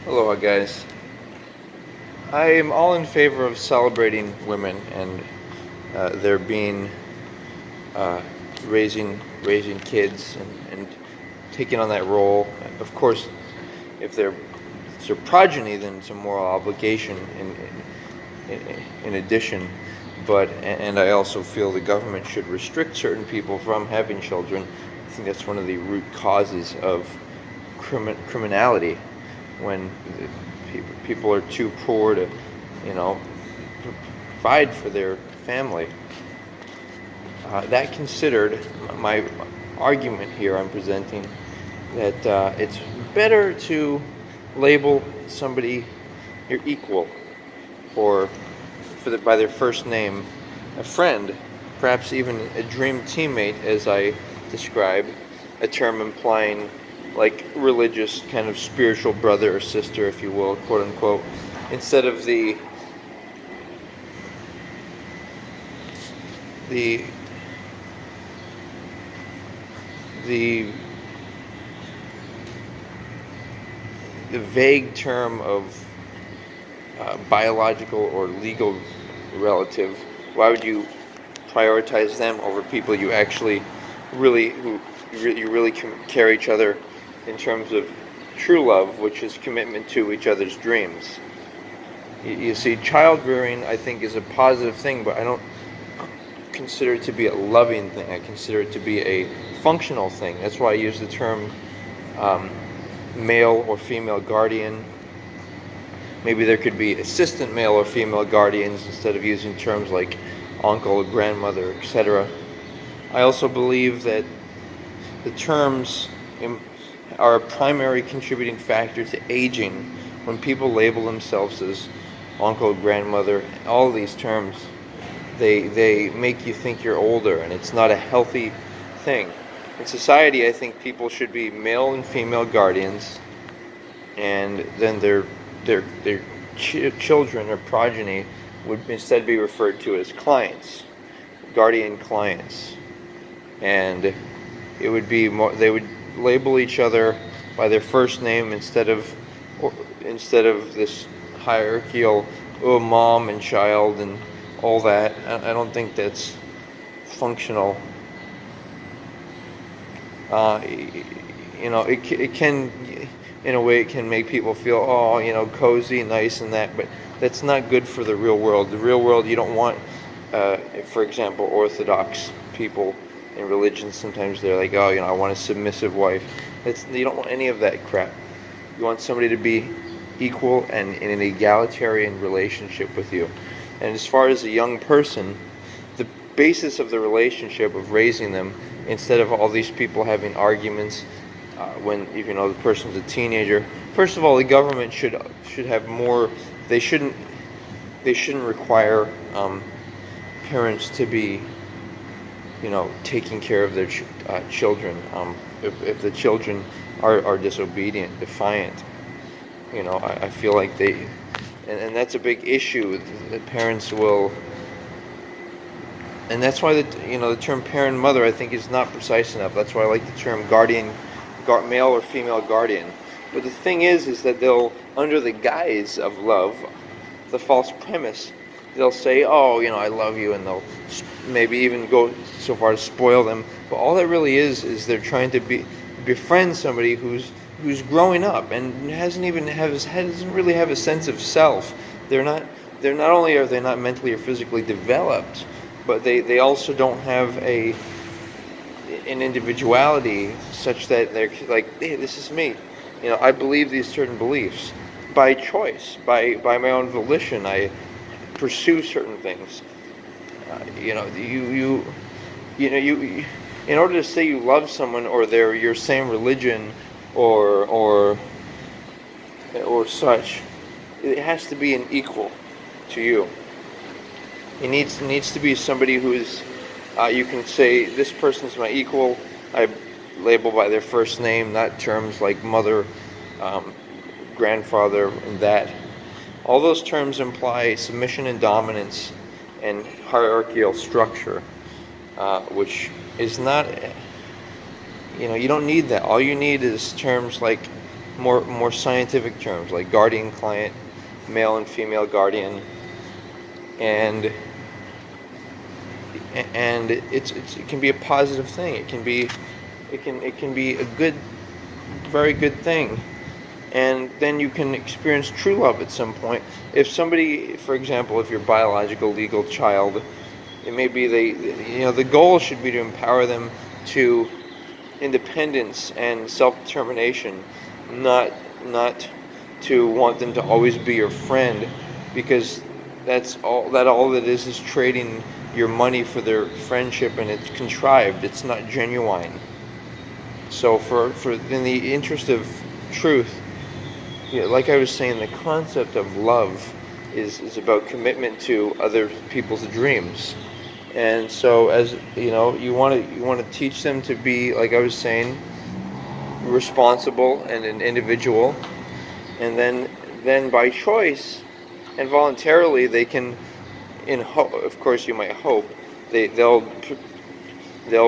Aloha, guys. I am all in favor of celebrating women and their being uh, raising kids and taking on that role. Of course, if it's their progeny, then it's a moral obligation in addition. But and I also feel the government should restrict certain people from having children. I think that's one of the root causes of criminality when people are too poor to, you know, provide for their family. That considered, my argument here I'm presenting that it's better to label somebody your equal or by their first name, a friend, perhaps even a dream teammate, as I describe, a term implying like religious kind of spiritual brother or sister, if you will, quote unquote, instead of the the vague term of biological or legal relative. Why would you prioritize them over people you actually you really care each other in terms of true love, which is commitment to each other's dreams? You see, child rearing, I think, is a positive thing, but I don't consider it to be a loving thing. I consider it to be a functional thing. That's why I use the term male or female guardian. Maybe there could be assistant male or female guardians instead of using terms like uncle, grandmother, etc. I also believe that the terms are a primary contributing factor to aging. When people label themselves as uncle, grandmother, all of these terms, they make you think you're older, and it's not a healthy thing. In society, I think people should be male and female guardians, and then their children or progeny would instead be referred to as clients, guardian clients, and it would be more, they would label each other by their first name instead of this hierarchical mom and child and all that. I don't think that's functional. It can, in a way, it can make people feel, cozy, nice and that, but that's not good for the real world. The real world, you don't want, for example, Orthodox people in religion, sometimes they're like, I want a submissive wife. You don't want any of that crap. You want somebody to be equal and in an egalitarian relationship with you. And as far as a young person, the basis of the relationship of raising them, instead of all these people having arguments when the person's a teenager. First of all, the government should have more. They shouldn't require parents to be taking care of their children. If the children are disobedient, defiant, I feel like and that's a big issue. The parents will. And that's why the term parent mother, I think, is not precise enough. That's why I like the term guardian, male or female guardian. But the thing is that they'll, under the guise of love, the false premise, they'll say, I love you, and they'll maybe even go so far as spoil them. But all that really is they're trying to befriend somebody who's growing up and doesn't really have a sense of self. Not only are they not mentally or physically developed, but they also don't have an individuality such that they're like, hey, this is me. I believe these certain beliefs by choice, by my own volition. I pursue certain things. You in order to say you love someone or they're your same religion or such, it has to be an equal to you. It needs to be somebody who is, you can say, this person's my equal. I label by their first name, not terms like mother, grandfather, and that. All those terms imply submission and dominance and hierarchical structure, which is not, you don't need that. All you need is terms like more scientific terms like guardian client, male and female guardian, and it can be a positive thing. It can be a good, very good thing, and then you can experience true love at some point. If somebody, for example, if your biological legal child, it may be the goal should be to empower them to independence and self-determination, not to want them to always be your friend, because all it is trading your money for their friendship, and it's contrived, it's not genuine. So for in the interest of truth, like I was saying, the concept of love is about commitment to other people's dreams. And so, as you want to teach them to be, like I was saying, responsible and an individual, and then by choice and voluntarily they can, of course you might hope, they'll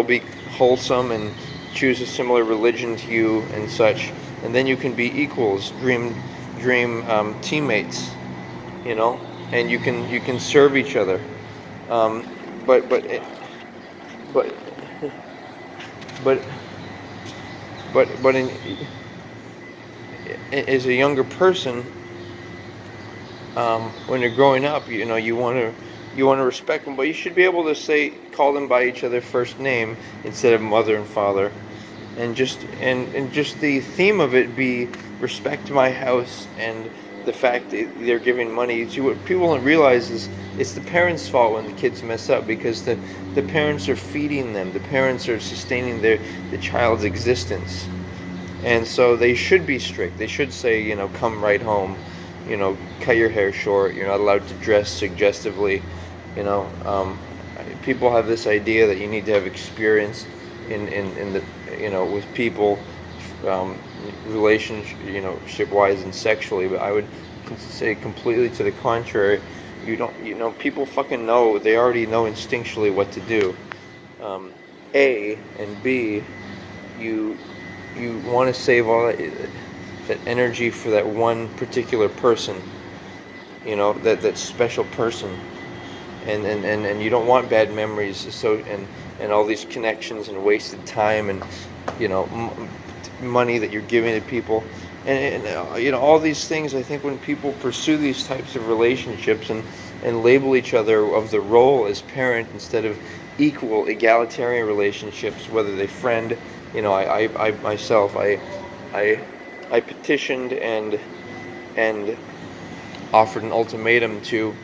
be wholesome and choose a similar religion to you and such, and then you can be equals, dream teammates, and you can serve each other. But as a younger person, when you're growing up, you want to respect them, but you should be able to call them by each other first name instead of mother and father, and just the theme of it be respect my house, and the fact that they're giving money. See, what people don't realize is it's the parents' fault when the kids mess up, because the parents are feeding them, the parents are sustaining the child's existence, and so they should be strict. They should say, come right home, cut your hair short, you're not allowed to dress suggestively. People have this idea that you need to have experience in the with people, relationship wise and sexually, but I would say completely to the contrary. You don't, people fucking know, they already know instinctually what to do. A and B, you want to save all that energy for that one particular person, that special person, and you don't want bad memories, and all these connections and wasted time, and money that you're giving to people, and all these things. I think when people pursue these types of relationships and label each other of the role as parent instead of equal, egalitarian relationships, whether they friend, I myself, I petitioned and offered an ultimatum to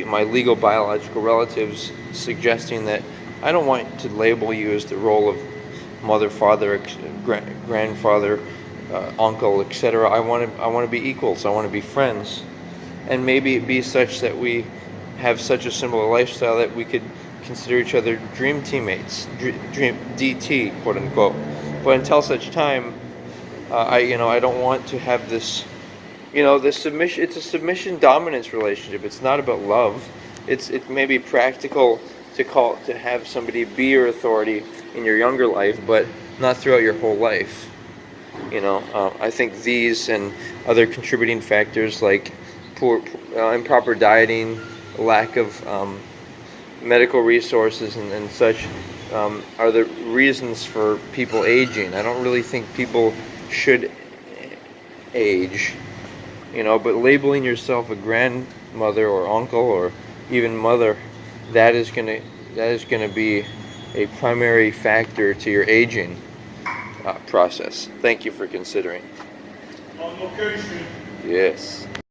my legal biological relatives, suggesting that I don't want to label you as the role of mother, father, grandfather, uncle, etc. I want to be equals. I want to be friends, and maybe it be such that we have such a similar lifestyle that we could consider each other dream teammates, dream DT, quote unquote. But until such time, I don't want to have this. This submission. It's a submission dominance relationship. It's not about love. It may be practical to have somebody be your authority in your younger life, but not throughout your whole life. I think these and other contributing factors like poor, improper dieting, lack of medical resources and such are the reasons for people aging. I don't really think people should age, but labeling yourself a grandmother or uncle or even mother, that is gonna be a primary factor to your aging process. Thank you for considering. On location. Yes.